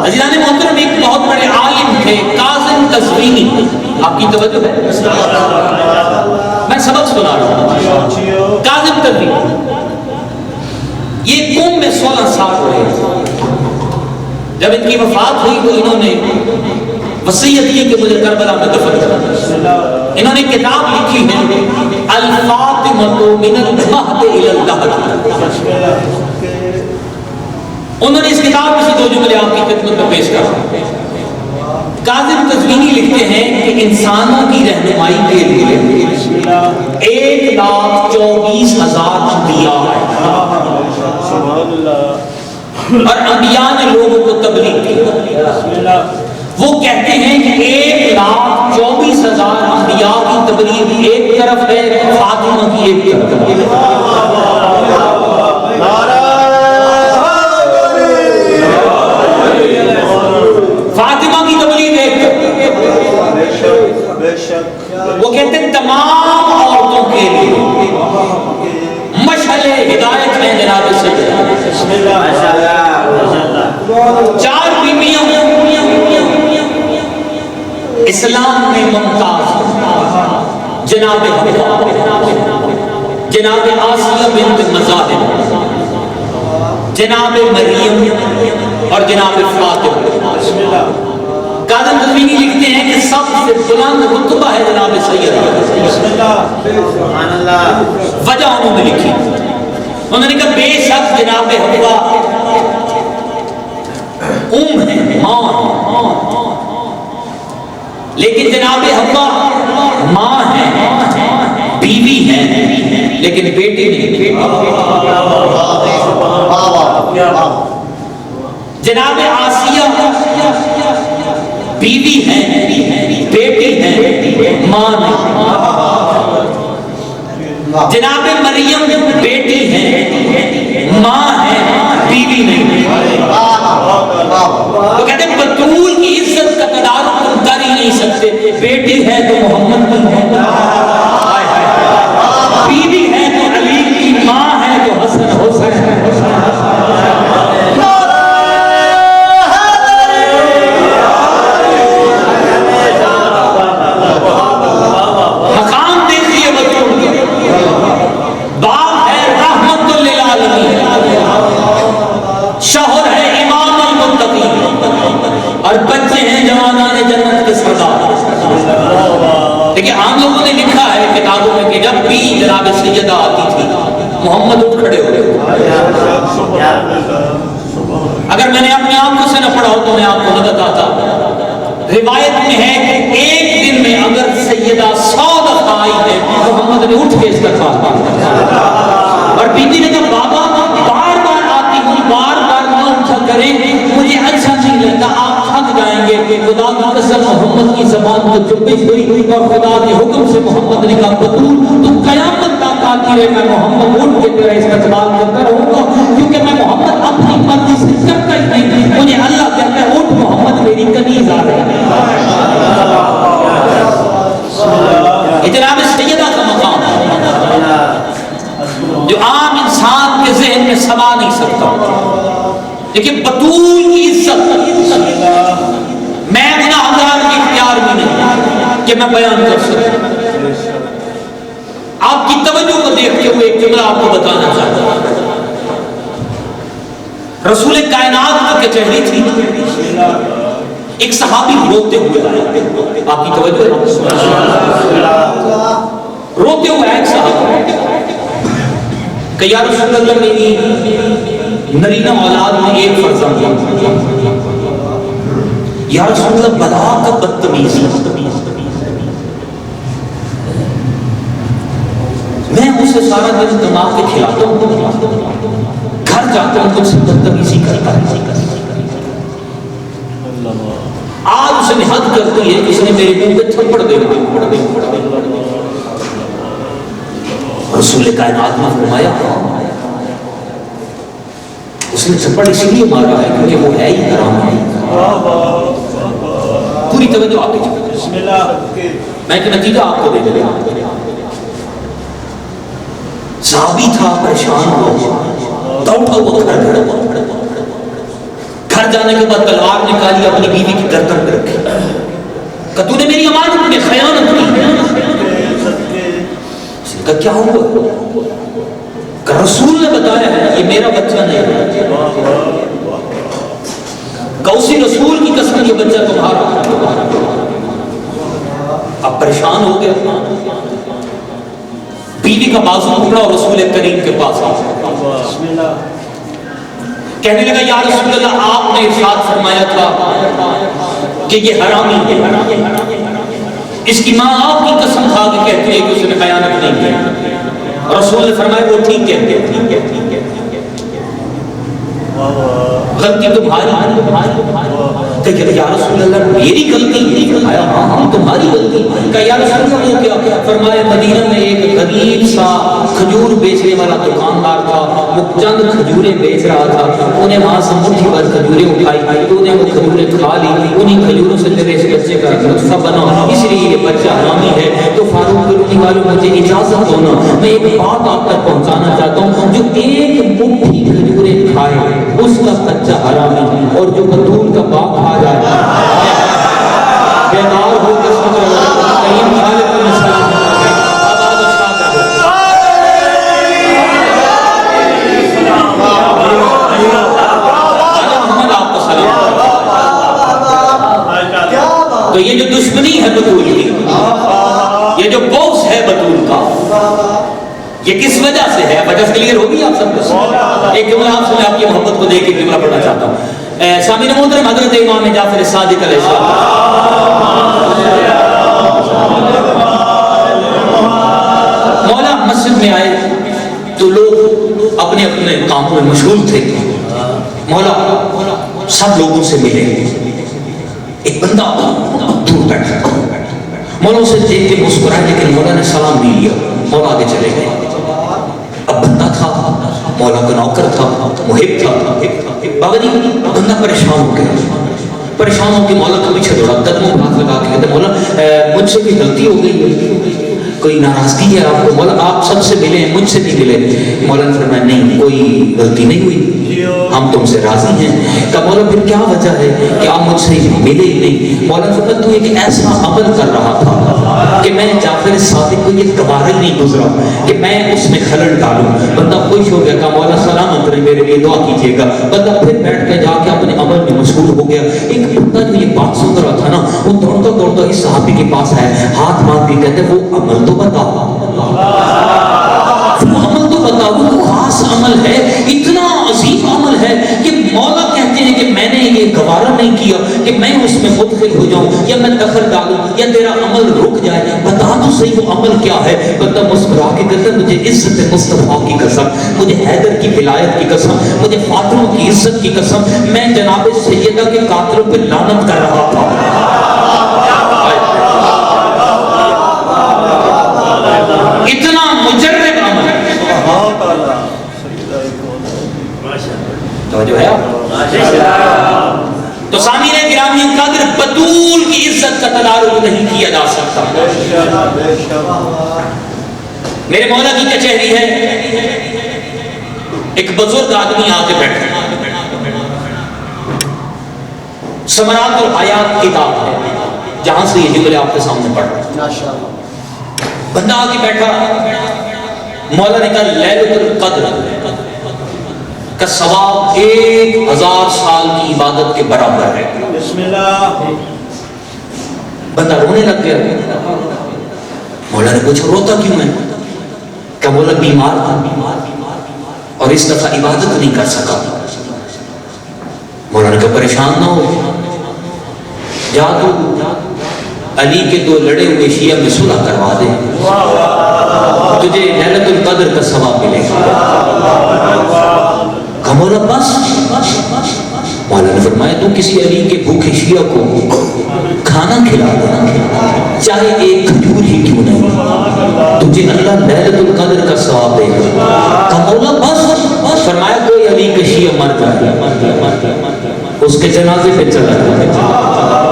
عزیزان محترم، ایک بہت بڑے عالم تھے کاظم قزوینی، آپ کی توجہ ہے؟ میں سبق سنا رہا ہوں. کاظم قزوینی یہ قوم میں 16 سال رہے. جب ان کی وفات ہوئی تو انہوں نے وصیت کی کہ مجھے کربلا میں دفن کرنا. انہوں نے کتاب لکھی ہے الفاطمۃ من المہد الی الدہر. انہوں نے اس کتاب میں سے دو جملے آپ کی خدمت میں پیش کر. کاظم قزوینی لکھتے ہیں کہ انسانوں کی رہنمائی کے لیے 1,24,000 انبیاء ہیں اور انبیاء نے لوگوں کو تبلیغ کی. وہ کہتے ہیں کہ 1,24,000 انبیاء کی تبلیغ ایک طرف ہے، فاطمہ کی ایک طرف ہے. فاطمہ کی تبلیغ ایک طرف. وہ کہتے ہیں تمام عورتوں کے لیے مشعل ہدایت ہے جناب سیدنا. 4 بیویاں اسلام میں ممتاز، جناب حوا، جناب آسیہ بنت مزاحم، جناب مریم اور جناب فاطمہ. کاظم قزوینی لکھتے ہیں کہ سب سے بلند رتبہ ہے جناب سیدہ. وجہ انہوں نے لکھی. انہوں نے کہا بے شک جناب حوا ہے، ماں، لیکن جناب حوا ماں ہے، بیوی ہے، لیکن بیٹی نہیں. جناب آسیہ بیوی ہے، بیٹی ہے، ماں نہیں. جناب مریم بیٹی ہے، ماں ہے، بیوی نہیں. تو کہتے ہیں بطول کی عزت کا تدارک تم کر ہی نہیں سکتے. بیٹی ہے تو محمد کی بیوی ہے تو علی کی، ماں ہے تو حسن حسین. مقام دیکھیے بطول کے. باپ ہے رحمت للعالمین، شوہر ہے امام المتقین، اور بچے ہیں جوانان جنت کے سردار. دیکھیں عام لوگوں نے لکھا ہے کتابوں میں کہ جب بھی جناب سیدہ آتی تھی محمد اٹھ کھڑے ہو گئے. اگر میں نے اپنی آنکھوں سے نہ پڑھا ہو تو میں آپ کو مدد آتا. روایت میں ہے کہ ایک دن میں اگر سیدہ 100 دفعہ آئی ہے محمد نے اٹھ کے استغفار کیا. اور بیٹی نے کہا بابا بار بار آتی ہوں، بار بار نہ اٹھا کریں، مجھے اچھا نہیں لگتا، آپ تھک جائیں گے. خدا کی قسم محمد کی زبان کو چپش ہوئی اور خدا کے حکم سے محمد نے کہا بطول تم قیامت تک آتی رہے، میں محمد اٹھ کے تیرا استقبال کرتا رہوں گا، کیونکہ میں محمد اپنی مرضی سے کرتا ہی نہیں. مجھے اللہ کہتا ہے اٹھ محمد میری کنیز آ رہی ہے. جناب سیدہ کا مقام جو عام انسان کے ذہن میں سما نہیں سکتا. لیکن بطول کی عزت میں گناہگار کی اختیار بھی نہیں کہ میں بیان کر سکوں. آپ کی توجہ کو دیکھتے ہوئے ایک جملہ آپ کو بتانا چاہتا ہوں. رسول کائنات کی کچہری تھی، ایک صحابی روتے ہوئے آیا. آپ کی توجہ روتے ہوئے آیا ایک صحابی کہ یا رسول اللہ میری نرینہ اولاد میں ایک فرزند ہے. یا رسول اللہ بلا کا بدتمیزی، میں اسے سارا دن دماغ کے کھلاتا ہوں، گھر جاتا ہوں کچھ بدتمیزی کرتا ہے. آج اسے نے حد کر دی ہے کہ اس نے میرے منہ پہ تھپڑ دے. رسول کائنات نے فرمایا اس نے تھپڑ اس لیے مارا ہے کیونکہ وہ ہے ہی حرام ہے. پوری توجہ آپ کی. میں ایک نتیجہ آپ کو دے دے رہا ہوں. صحابی تھا، پریشان ہوا، دوڑا ہوا گھر جانے کے بعد تلوار نکالی, اپنی بیوی کی گردن پہ رکھی, کہ تو نے میری امانت میں خیانت کی. کہ کیا ہوا؟ کہ رسول نے بتایا ہے یہ میرا بچہ نہیں ہے. کہ اسی رسول کی قسم یہ بچہ تمہارا. اب پریشان ہو گیا, بیوی کا بازو پکڑا اور رسول کریم کے پاس آیا, کہنے لگا یا رسول اللہ آپ نے ارشاد فرمایا تھا کہ یہ حرامی ہے, اس کی ماں آپ کی قسم کھا کے کہتی ہے کہ اس نے خیانت نہیں کی. رسول نے فرمایا وہ ٹھیک کہتے ہیں, غلطی تمہاری. کہ یا رسول اللہ میری غلطی نہیں. فرمایا ہاں ہم تمہاری غلطی. کہ یا رسول اللہ وہ کیا؟ فرمایا مدینہ میں ایک غریب سا کھجور بیچنے والا دکاندار تھا, وہ چند کھجوریں بیچ رہا تھا, انہیں وہاں سے مٹھی بھر کھجوریں اٹھائی, تو انہیں وہ کھجوریں کھا لی, انہیں کھجوروں سے میرے اس بچے کا نطفہ بنا, اس لیے یہ بچہ حرامی ہے. تو فاروق گلونی والوں مجھے اجازت دو نا, میں ایک بات آپ تک پہنچانا چاہتا ہوں, جو ایک مٹھی کھجوریں کھائے اس کا بچہ حرامی, اور جو بطول کا باپ کھا جائے بیدار ہو کے سمجھ کریم خالق کو مسلم تو یہ جو دشمنی ہے بطول کی, یہ جو بغض ہے بطول کا, یہ کس وجہ سے ہے؟ وجہ کلیئر ہوگی آپ سب کو. ایک جملہ آپ سے میں آپ کی محبت کو دیکھ کے جملہ پڑھنا چاہتا ہوں. سامعین محترم, حضرت امام جعفر صادق علیہ السلام مولا مسجد میں آئے تو لوگ اپنے اپنے کاموں میں مشغول تھے. مولا سب لوگوں سے ملے, ایک بندہ دور بیٹھا, مولا اسے دیکھ کے مسکرائے لیکن مولا نے سلام نہیں لیا, مولا آگے چلے گئے. اب بندہ تھا, مولا کا نوکر تھا, محب تھا. بابا جی بندہ پریشان ہو گیا, مولا کو پیچھے دوڑا, قدموں پر ہاتھ لگا کے کہتے مولا مجھ سے بھی غلطی ہو گئی, کوئی ناراضگی ہے آپ کو؟ مولا آپ سب سے ملے ہیں, مجھ سے نہیں ملے. مولا نے فرمایا نہیں کوئی غلطی نہیں ہوئی, ہم تم سے راضی ہیں. کہ مولا پھر کیا وجہ ہے کہ آپ مجھ سے ملے ہی نہیں؟ مولا نے فرمایا تو ایک ایسا عمل کر رہا تھا کہ میں جعفر صادق کو یہ گوارا ہی نہیں گزرا کہ میں اس میں خلل ڈالوں. بندہ خوش ہو گیا, کہ مولا سلامت رہے, میرے لیے دعا کیجیے گا. بندہ پھر بیٹھ کے جا کے اپنے عمل میں مشغول ہو گیا. ایک بندہ جو یہ بات سن رہا تھا نا, وہ دوڑتا دوڑتا اس صحابی کے پاس ہے, ہاتھ مانگ کے کہتے وہ عمل تو بتا, وہ عمل تو بتا, وہ خاص عمل ہے, اتنا عظیم عمل ہے کہ مولا کہتے ہیں کہ میں نے یہ گوارا نہیں کیا کہ میں اس میں مدخل ہو جاؤں یا میں دخل ڈالوں یا تیرا عمل رک جائے, بتا تو صحیح وہ عمل کیا ہے. بندہ مسکرا کے کہتا مجھے عزت مصطفیٰ کی قسم, مجھے حیدر کی ولایت کی قسم, مجھے فاطمہ کی عزت کی قسم, میں جناب سیدہ کے قاتلوں پہ لعنت کر رہا تھا. اتنا مجرب عمل توجہ ہے. تو سامعین گرامی قدر بطول کی عزت کا تدارک نہیں کیا جا سکتا. میرے مولا کی کچہری ہے, ایک بزرگ آدمی آ کے بیٹھا, ثمرات الحیات کتاب ہے جہاں سے یہ جملے آپ کے سامنے پڑھ رہا ہوں. بندہ آ کے بیٹھا, مولا نے کہا لیلۃ القدر کا ثواب 1000 سال کی عبادت کے برابر ہے. بسم اللہ. بندہ رونے لگ گیا. مولا نے پوچھا روتا کیوں ہے؟ کہ مولا بیمار تھا اور اس دفعہ عبادت نہیں کر سکا. مولا نے کہا پریشان نہ ہو, جا تو علی کے 2 لڑے ہوئے شیعہ میں صلح کروا دے, تجھے لیلۃ القدر کا ثواب ملے گا. مولا بس. مولا نے فرمایا تو کسی علی کے بھوکے شیعہ کو کھانا کھلا دے, چاہے ایک کھجور ہی کیوں نہیں, تجھے اللہ لیلۃ القدر کا ثواب دے گا. مولا بس. فرمایا کوئی علی کے شیعہ مر جائے, اس کے جنازے پہ چلا جائے,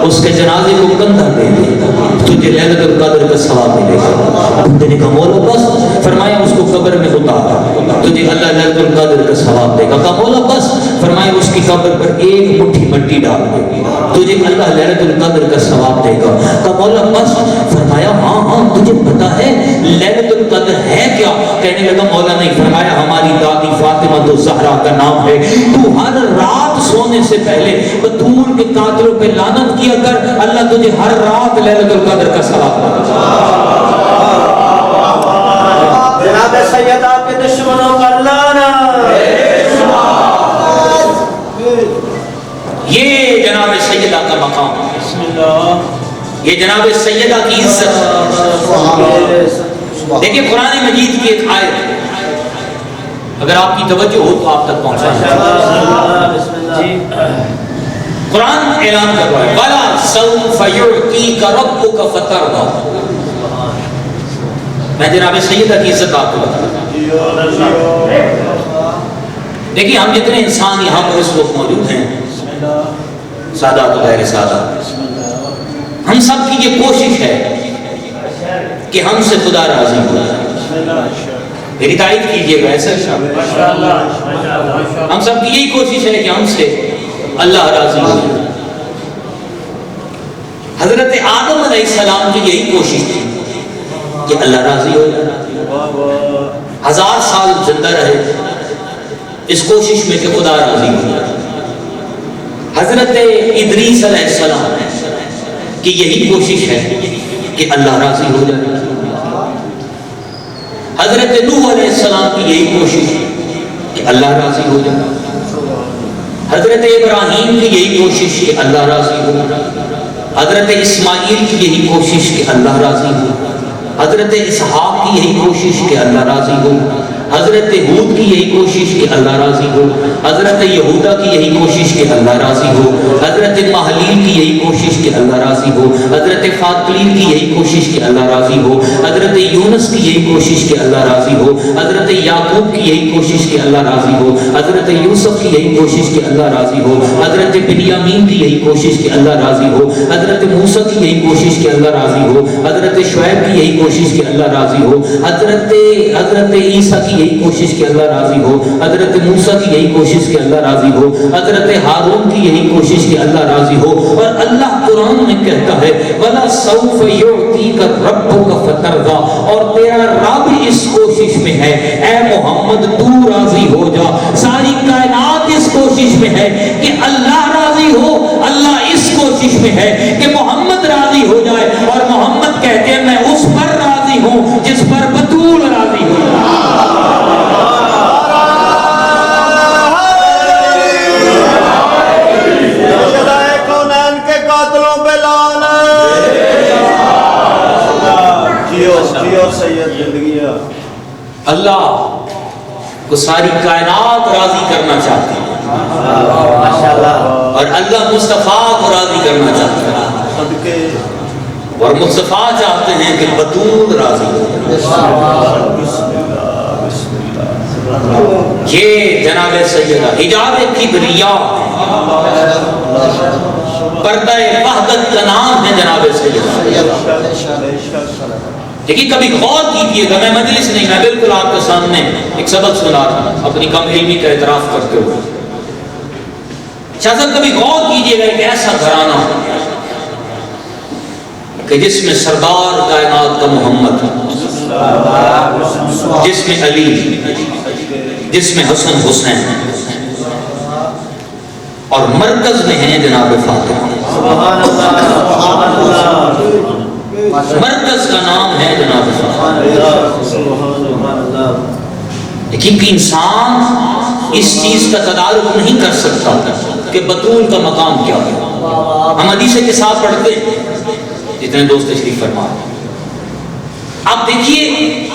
اس کے جنازے کو کندھا دے دے, تجھے لیلۃ القدر کا ثواب ملے گا. بندے نے کہا مولا بس. فرمایا اس کو قبر میں اتارا, تو تجھے اللہ ليلة القدر کا ثواب دے گا. کہا مولا بس؟ فرمایا اس کی قبر پر ایک مٹھی مٹی ڈال دے تجھے اللہ ليلة القدر کا ثواب دے گا. کہا مولا بس؟ فرمایا ہاں ہاں تجھے پتا ہے ليلة القدر ہے کیا؟ کہنے لگا مولا نہیں. فرمایا ہماری دادی فاطمہ الزہرا کا نام ہے. تو ہر رات سونے سے پہلے بطول کے قاتلوں پہ لعنت کیا کر, اللہ تجھے ہر رات ليلة القدر کا ثواب دے گا. جناب سیدہ کے دشمنوں کا لانا. یہ جناب سیدہ کا مقام, یہ جناب سیدہ کی عزت. دیکھیں قرآن مجید کی ایک آیت اگر آپ کی توجہ ہو تو آپ تک پہنچائیں. قرآن اعلان کر رہا ہے وَلَا سَوْفَ يُعْتِيكَ رَبُّكَ فَتَرْضَىٰ. میں جناب سیدہ کی عزت آپ کو بتا. دیکھیے ہم جتنے انسان یہاں پر اس وقت موجود ہیں, سادات و غیر سادات, ہم سب کی یہ کوشش ہے کہ ہم سے خدا راضی ہو. میری تعریف کیجیے گا ایسا. ہم سب کی یہی کوشش ہے کہ ہم سے اللہ راضی ہو. حضرت آدم علیہ السلام کی یہی کوشش تھی کہ اللہ راضی ہو جائے. 1000 سال زندہ رہے اس کوشش میں کہ خدا راضی ہو جائے. حضرت ادریس علیہ السلام کی یہی کوشش ہے کہ اللہ راضی ہو جائے. حضرت نوح علیہ السلام کی یہی کوشش کہ اللہ راضی ہو جائے. حضرت ابراہیم کی یہی کوشش کہ اللہ راضی ہو. حضرت اسماعیل کی یہی کوشش کہ اللہ راضی ہو. حضرت اسحاق کی یہی کوشش کہ اللہ راضی ہو. حضرت ہود کی یہی کوشش کہ اللہ راضی ہو. حضرت یہودا کی یہی کوشش کہ اللہ راضی ہو. حضرت محلیل کی یہی کوشش کہ اللہ راضی ہو. حضرت فاطلیل کی یہی کوشش کہ اللہ راضی ہو. حضرت یونس کی یہی کوشش کہ اللہ راضی ہو. حضرت یعقوب کی یہی کوشش کہ اللہ راضی ہو. حضرت یوسف کی یہی کوشش کہ اللہ راضی ہو. حضرت بنیامین کی یہی کوشش کہ اللہ راضی ہو. حضرت موسیٰ کی یہی کوشش کہ اللہ راضی ہو. حضرت شعیب کی یہی کوشش کہ اللہ راضی ہو. حضرت عیسیٰ کی یہی کوشش کہ اللہ راضی ہو. حضرت موسیٰ کی یہی کوشش کہ اللہ راضی ہو. حضرت ہارون کی یہی کوشش کہ اللہ راضی ہو. اور اللہ قرآن میں کہتا ہے وَلَا سَوْفَ يُعْتِيكَ رَبُّكَ فَتَرْضَىٰ. اور تیرا رب اس کوشش میں ہے اے محمد تو راضی ہو جا. ساری کائنات اس کوشش میں ہے کہ اللہ راضی ہو. اللہ اس کوشش میں ہے کہ محمد راضی ہو جائے. اور محمد کہتے ہیں میں اس پر راضی ہوں جس پر بطول راضی ہو. اللہ کو ساری کائنات راضی کرنا چاہتی ہے اور اللہ مصطفیٰ کو راضی کرنا چاہتا ہے اور مصطفیٰ چاہتے ہیں کہ بطول راضی ہو. یہ جناب سیدہ حجاب کبریا پردہ وحدت کا نام ہے جناب سیدہ. دیکھیے کبھی غور کیجیے گا, میں مجلس نہیں, میں بالکل آپ کے سامنے ایک سبق سنا رہا ہوں اپنی کم علمی کا اعتراف کرتے ہوئے. شاہ صاحب کبھی غور کیجیے گا ایک ایسا گھرانہ کہ جس میں سردار کائنات کا محمد, جس میں علی, جس میں حسن حسین, اور مرکز میں ہیں جناب فاطمہ. مرکز کا نام ہے جناب فاطمہ. کیونکہ انسان اس چیز کا تدارک نہیں کر سکتا کہ بطول کا مقام کیا ہے. ہم حدیث کے ساتھ پڑھتے ہیں جتنے دوست تشریف فرما. آپ دیکھیے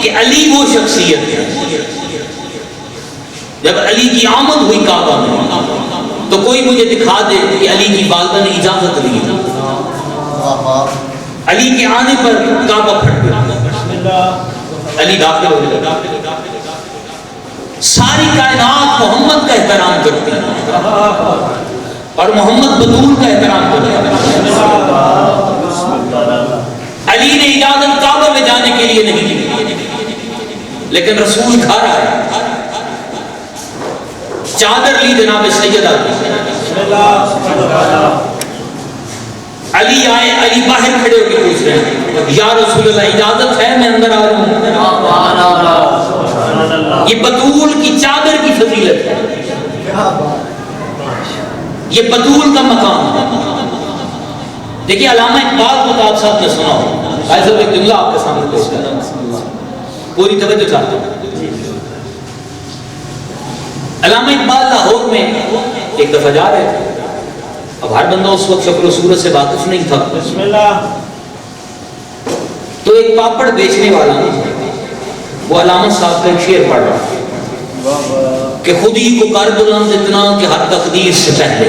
کہ علی وہ شخصیت ہے جب علی کی آمد ہوئی کعبہ میں تو کوئی مجھے دکھا دے کہ علی کی والدہ نے اجازت دی, علی کے آنے پر کعبہ پھٹ گیا, علی داخل ہو گیا. ساری کائنات محمد کا احترام کرتی ہے اور محمد بطول کا احترام کرتا ہے. علی نے اجازت کعبہ میں جانے کے لیے نہیں دی, لیکن رسول گھر آئے چادر لی جناب سیدہ کی، علی آئے، علی باہر کھڑے ہو کے پوچھ رہے ہیں یا رسول اللہ اجازت ہے میں اندر آ رہا ہوں؟ یہ بطول کی چادر کی فضیلت ہے، یہ بطول کا مقام ہے۔ دیکھیے علامہ اقبال کو تو آپ صاحب نے سنا ہو، ایسا ایک جملہ آپ کے سامنے پیش کر رہا ہوں، پوری توجہ چاہتا ہوں۔ علامہ اقبال لاہور میں ایک دفعہ جا رہے تھے، اب ہر بندہ اس وقت شکل و صورت سے واقف نہیں تھا، تو ایک پاپڑ بیچنے والا وہ علامہ صاحب کا ایک شعر پڑھ رہا کہ خودی کو کر بلند اتنا کہ ہر تقدیر سے پہلے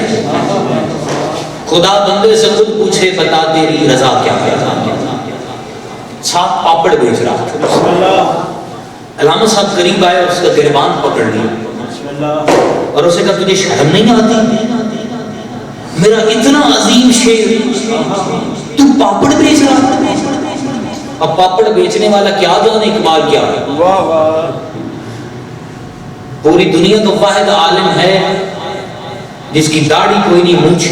خدا بندے سے خود پوچھے بتا تیری رضا کیا ہے۔ صاحب پاپڑ بیچ رہا تھا، علامہ صاحب قریب آئے، اس کا گریبان پکڑ لیا اور اسے کہا تجھے شرم نہیں آتی؟ میرا اتنا عظیم شعر تو پاپڑ بیچ رہا؟ اب پاپڑ بیچنے والا کیا جانے اقبال کیا ہے؟ پوری دنیا کا واحد عالم ہے جس کی داڑھی کوئی نہیں مونچھ،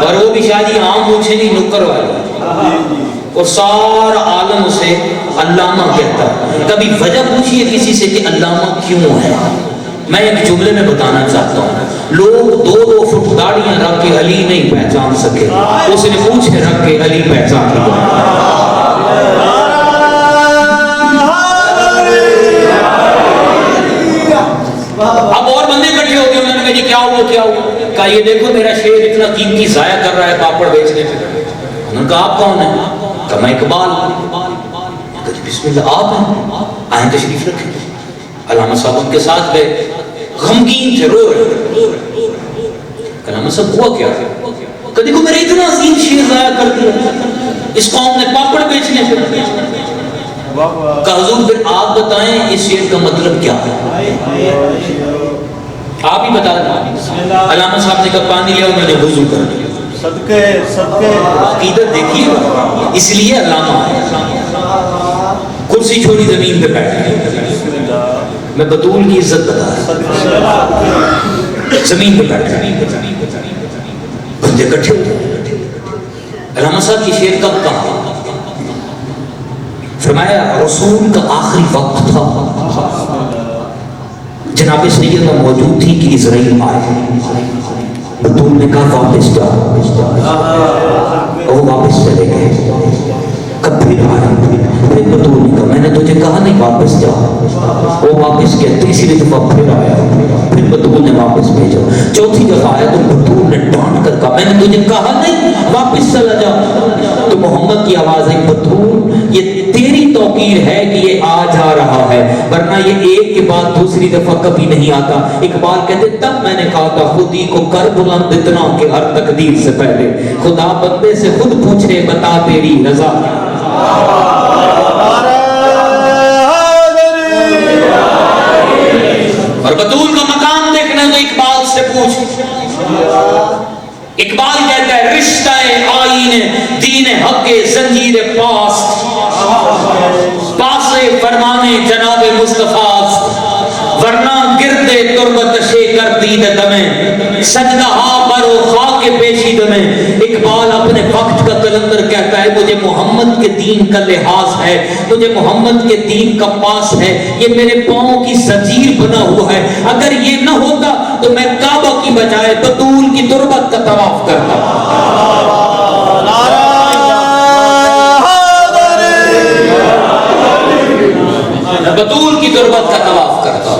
اور وہ بھی شاید عام مونچھے نہیں، نکر والا، اور سارا عالم اسے علامہ کہتا ہے۔ کبھی وجہ پوچھئے کسی سے کہ علامہ کیوں ہے؟ میں ایک جملے میں بتانا چاہتا ہوں، لوگ 2-2 فٹ داڑیاں رکھ کے علی نہیں پہچان سکے، اس نے پوچھے رکھ کے علی پہچان لیا۔ اب اور بندے کٹھے ہو گئے، انہوں نے کہا جی کیا ہوا کیا ہوا؟ کہا یہ دیکھو میرا شعر اتنا قیمتی ضائع کر رہا ہے پاپڑ بیچنے پہ۔ انہوں نے کہا آپ کون ہیں؟ کہا میں اقبال۔ کہا جی بسم اللہ آپ ہیں، آئیں تشریف رکھیں۔ علامہ صاحب ان کے ساتھ گئے، غمگین تھے، رو رہے۔ علامہ صاحب ہوا کیا؟ کہا دیکھو میرا اتنا عظیم شعر ضائع کر دیا اس قوم نے پاپڑ بیچنے پہ۔ کہا حضور پھر آپ بتائیں اس شعر کا مطلب کیا ہے؟ آپ ہی بتا دیں۔ علامہ صاحب نے کہا پانی لیا، انہوں نے وضو کر دیا۔ عقیدت دیکھیے، اس لیے علامہ کرسی چھوڑی زمین پہ بیٹھ گئے۔ میں بطول کی عزت بتا رہا ہوں، زمین پہ بیٹھ گئے، بندے کٹھے ہوئے۔ علامہ صاحب کی شعر کب کہا؟ فرمایا رسول کا آخری وقت تھا، جناب سیدہ موجود تھی کہ اسرائیل آئے، بطول نے کہا واپس جاؤ، اور وہ واپس چلے گئے۔ کب پھر آئے، پھر بطول نے کہا میں نے تجھے کہا نہیں واپس جاؤ، وہ واپس گیا، تیسری دفعہ پھر آیا، پھر بطول نے واپس بھیجا، چوتھی دفعہ آیا تو بطول نے ڈانٹ کر کہا میں نے تجھے کہا نہیں واپس چلا جا۔ تو محمد کی آواز ہے بطول یہ تیری توقیر ہے کہ یہ آ جا رہا ہے، ورنہ یہ ایک کے بعد دوسری دفعہ کبھی نہیں آتا۔ اقبال کہتے تب میں نے کہا تھا خودی کو کر بلند اتنا کہ ہر تقدیر سے پہلے خدا بندے سے خود پوچھے بتا تیری رضا۔ اور بطول کا مقام دیکھنا تو اقبال سے پوچھ۔ اقبال کہتا ہے رشتہ آئین دین حق زنجیر پاس، پاس فرمانے جناب مصطفیٰ، ورنہ گردے تربت شے کر دید دمیں، سجدہ ہا برو خاک پیشی دمیں۔ اقبال اپنے وقت کا کلندر کہتا ہے مجھے محمد کے دین کا لحاظ ہے، مجھے محمد کے دین کا پاس ہے، یہ میرے پاؤں کی زنجیر بنا ہوا ہے، اگر یہ نہ ہوتا تو میں کعبہ کی بجائے بطول کی تربت کا طواف کرتا۔ بطول کی تربت کا طواف کرتا،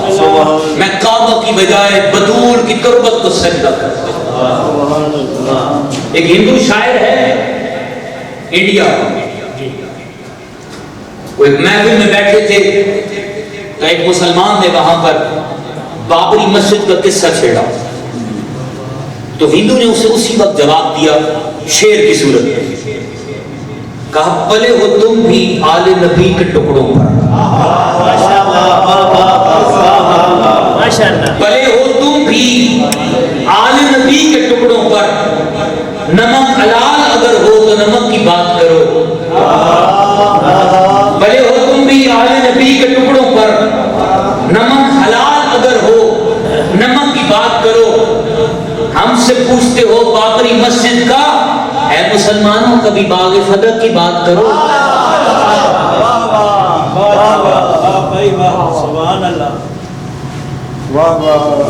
میں کعبہ کی بجائے بطول کی تربت کو سجدہ کرتا۔ ایک ہندو شاعر ہے انڈیا، وہ ایک محفل میں بیٹھے تھے تو ایک مسلمان نے وہاں پر بابری مسجد کا قصہ چھیڑا، تو ہندو نے اسے اسی وقت جواب دیا شعر کی صورت میں، کہا پلے ہو تم بھی آل نبی کے ٹکڑوں پر، پلے ہو تم بھی آل نبی کے ٹکڑوں پر، نمک حلال اگر ہو تو نمک کی بات کرو، بھلے ہو تم بھی آل نبی کے ٹکڑوں پر، نمک حلال ہم سے پوچھتے ہو بابری مسجد کا، اے مسلمانوں کبھی باغ فتح کی بات کرو۔ سبحان اللہ۔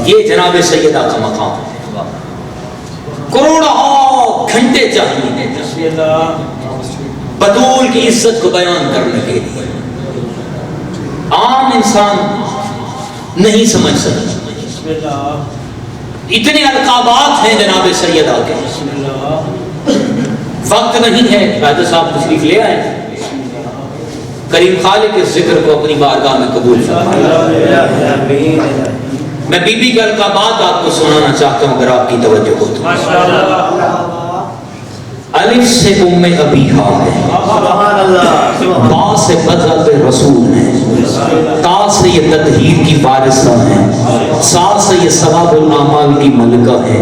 یہ جناب سیدہ کا مقام ہے۔ کروڑوں گھنٹے چاہیے بطول کی عزت کو بیان کرنے کے لیے، عام انسان نہیں سمجھ سکتا۔ اتنے القابات ہیں جناب سیدہ کے، وقت نہیں ہے۔ راجہ صاحب تشریف لے آئے، کریم خالق کے ذکر کو اپنی بارگاہ میں قبول فرمائے۔ میں بی بی کے القابات آپ کو سنانا چاہتا ہوں اگر آپ کی توجہ ہو تو۔ الف سے ام ابیہا ہے، با سے بذات رسول ہے، تا سے یہ تطہیر کی وارثہ ہے، سا سے یہ ثواب الاعمال کی ملکہ ہے،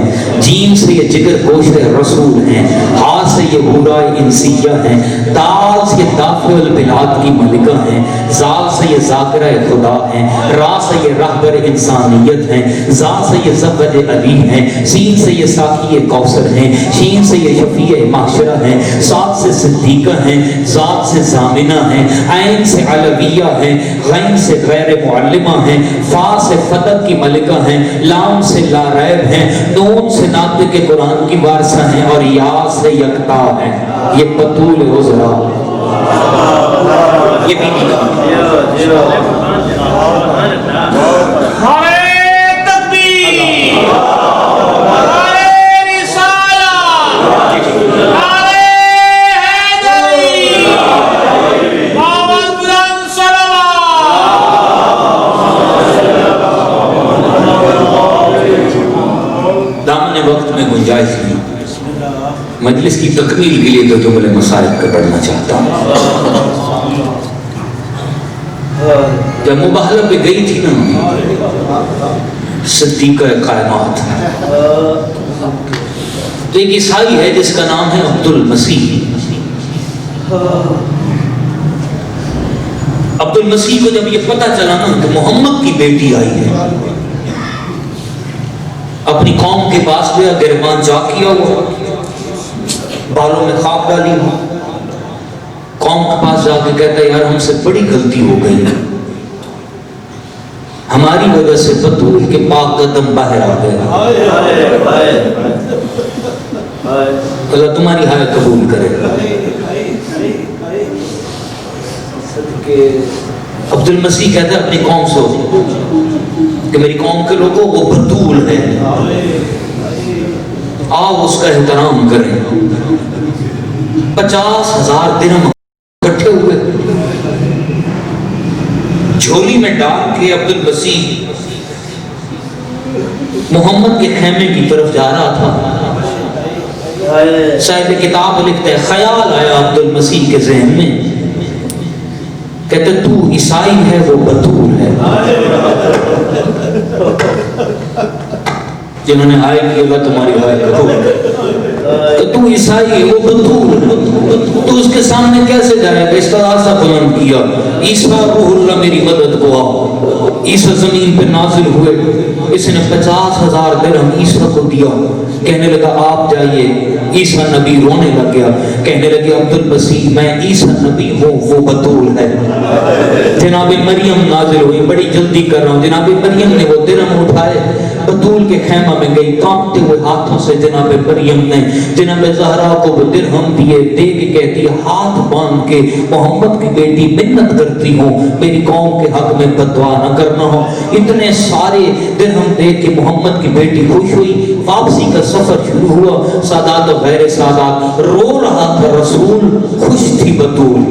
جیم سے یہ جگر گوشت رسول ہے، ہا سے یہ حورائے انسیہ ہے، دال سے یہ دافع البلاد کی ملکہ ہے، زال سے یہ ذاکرہ خدا ہے، را سے یہ رہبر انسانیت ہے، زا سے یہ زوج علی ہے، سین سے یہ ساقی کوثر ہے، شین سے یہ شفیع معاشرہ ہے، صاد سے صدیقہ ہے، ذات سے زامنہ ہے، عین سے علویہ ہے، غین سے غیر معلمہ ہے، فا سے فتح کی ملکہ ہے، لام سے لا ریب ہے، نون سے ناطق قرآن کی وارثہ ہے، اور یا سے یکتا ہے۔ یہ بطول عذرا، یہ بھی وقت میں گنجائش نہیں، مجلس کی تکمیل کے لیے دو جملے مسائل کو پڑھنا چاہتا ہوں۔ جب مباہلہ پہ گئی تھی نا صدیقہ کائنات، تو ایک عیسائی ہے جس کا نام ہے عبد المسیح۔ عبد المسیح کو جب یہ پتہ چلا نا کہ محمد کی بیٹی آئی ہے، اپنی قوم کے پاس گیا، گربان جا کیا ہوا، بالوں میں خاک ڈالی ہوا، قوم کے پاس جا کے کہتا ہے یار ہم سے بڑی غلطی ہو گئی ہے، ہماری وجہ سے بطول کے پاک کا دم باہر آ گیا، اللہ تمہاری حالت قبول کرے۔ عبد المسیح کہتا ہے اپنی قوم سے کہ میری قوم کے لوگوں وہ بطول ہے، آؤ اس کا احترام کریں۔ 50,000 درہم اکٹھے ہوئے، جھولی میں ڈال کے عبد المسیح محمد کے خیمے کی طرف جا رہا تھا۔ صاحب کتاب لکھتے ہیں خیال آیا عبد المسیح کے ذہن میں، کہتے تو عیسائی ہے وہ بطول ہے۔ جنہوں نے ہائے کی اللہ تمہاری ہائے کہ تو عیسائی ہے وہ بطول، تو اس کے سامنے کیسے جائے گا؟ اس کا راستہ بلند کیا، عیسیٰ روح اللہ میری مدد کو آؤ۔ عیسیٰ زمین پہ نازل ہوئے، اس نے 50,000 درہم عیسیٰ کو دیا، کہنے لگا آپ جائیے۔ عیسیٰ نبی رونے لگ گیا، کہنے لگے عبد المسیح میں عیسیٰ نبی ہوں وہ بطول ہے۔ جناب مریم نازل ہوئی، بڑی جلدی کر رہا ہوں، جناب مریم نے وہ درہم اٹھائے، بطول کے خیمہ میں گئی، کانپتے ہوئے ہاتھوں سے جناب مریم نے جناب زہرا کو وہ درہم دیے، دے کے کہتی ہاتھ باندھ کے محمد کی بیٹی منت کرتی ہوں میری قوم کے حق میں بددعا نہ کرنا ہو۔ اتنے سارے درہم دے کے محمد کی بیٹی خوش ہوئی، واپسی کا سفر شروع ہوا، سادات و غیر سادات، رو رہا تھا رسول، خوش تھی بطول۔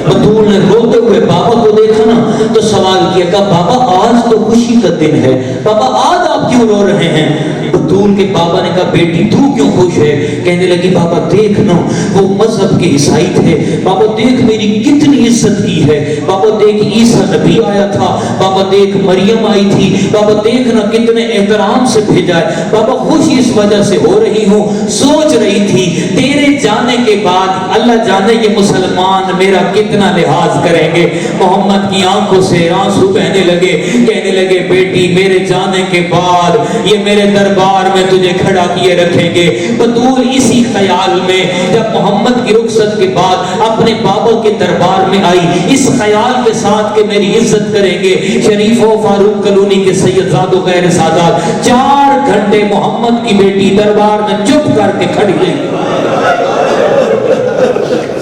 بطول نے روتے ہوئے بابا کو دیکھا نا تو سوال کیا کہ بابا آج تو خوشی کا دن ہے، بابا آج آپ کیوں رو رہے ہیں؟ بطول بتول کے بابا نے کہا بیٹی تو کیوں خوش ہے؟ کہنے لگی بابا دیکھ نا وہ مذہب کے عیسائی تھے، بابا دیکھ میری کتنی عزت کی ہے، بابا دیکھ عیسیٰ نبی آیا تھا، بابا دیکھ مریم آئی تھی، بابا دیکھ نا کتنے احترام سے بھیجا ہے، بابا خوشی اس وجہ سے ہو رہی ہوں، سوچ رہی تھی تیرے جانے کے بعد اللہ جانے یہ مسلمان میرا کتنا لحاظ کریں گے۔ محمد کی آنکھوں سے آنسو بہنے لگے، کہنے لگے بیٹی میرے جانے کے بعد یہ میرے دربار میں تجھے کھڑا کیے رکھیں گے۔ بطول اسی خیال میں جب محمد کی رخصت کے بعد اپنے بابا کے دربار میں آئی، اس خیال کے ساتھ کہ میری عزت کریں گے، شریف و فاروق کلونی کے سید زاد و غیر سادات 4 گھنٹے محمد کی بیٹی دربار میں چپ کر کے کھڑی رہی۔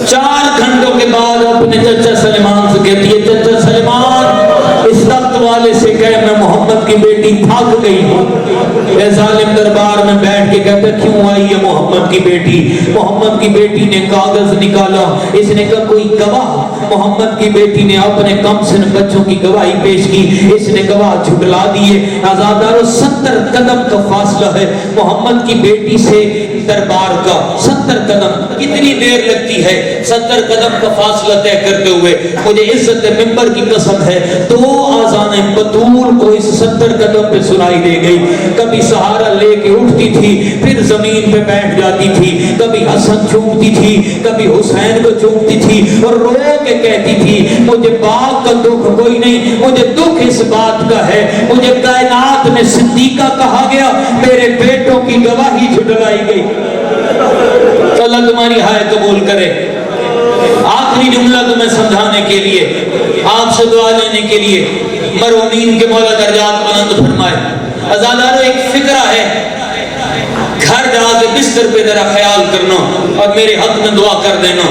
4 گھنٹوں کے بعد اپنے چچا سلیمان سے کہتی ہے چچا سلیمان اس تخت والے سے کہے میں محمد کی بیٹی تھک گئی ہوں۔ اے ظالم دربار میں بیٹھ کے کہتا کیوں آئی ہے محمد کی بیٹی؟ محمد کی بیٹی نے کاغذ نکالا، اس نے کہا کوئی گواہ؟ محمد کی بیٹی نے اپنے کم سن بچوں کی گواہی پیش کی، اس نے گواہ جھٹلا دیے۔ آزادارو 70 قدم کا فاصلہ ہے محمد کی بیٹی سے دربار کا، 70 قدم کتنی دیر لگتی ہے؟ 70 قدم کا فاصلہ طے کرتے ہوئے مجھے عزت ممبر کی قسم ہے 2 آذانیں بطول کو اس 70 قدم پہ سنائی دے گئی۔ کبھی سہارا لے کے اٹھتی تھی پھر زمین پہ بیٹھ جاتی تھی، کبھی حسن چومتی تھی کبھی حسین کو چومتی تھی اور رو کے کہتی تھی مجھے باغ کا دکھ کوئی نہیں، مجھے دکھ اس بات کا ہے مجھے کائنات میں صدیقہ کہا گیا، میرے بیٹوں کی گواہی جھٹلائی گئی۔ اللہ تمہاری ہائے قبول کرے۔ آخری جملہ تمہیں سمجھانے کے لیے، آپ سے دعا لینے کے لیے، مرحومین کے مولا درجات بلند فرمائے۔ عزادارو ایک فکرہ ہے، گھر جا کے بستر پہ ذرا خیال کرنا اور میرے حق میں دعا کر دینا۔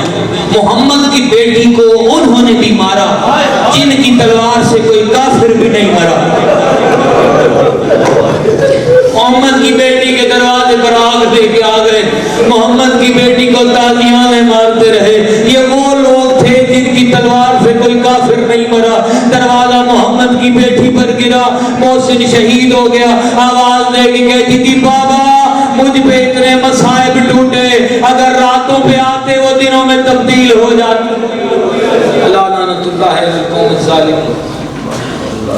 محمد کی بیٹی کو انہوں نے بھی مارا جن کی تلوار سے کوئی کافر بھی نہیں مرا۔ محمد کی بیٹی کے دروازے پر آگ دے کے آ گئے، محمد کی بیٹی کو تازیانے مارتے رہے، یہ وہ لوگ تھے جن کی تلوار سے کوئی کافر نہیں مرا۔ دروازہ محمد کی بیٹی پر گرا، محسن شہید ہو گیا، آواز دے کے کہتی تھی بابا مجھ پہ اتنے مصائب ٹوٹے، اگر راتوں پہ آتے وہ دنوں میں تبدیل ہو جاتے۔ اللہ لعنت اللہ علی القوم الظالمین۔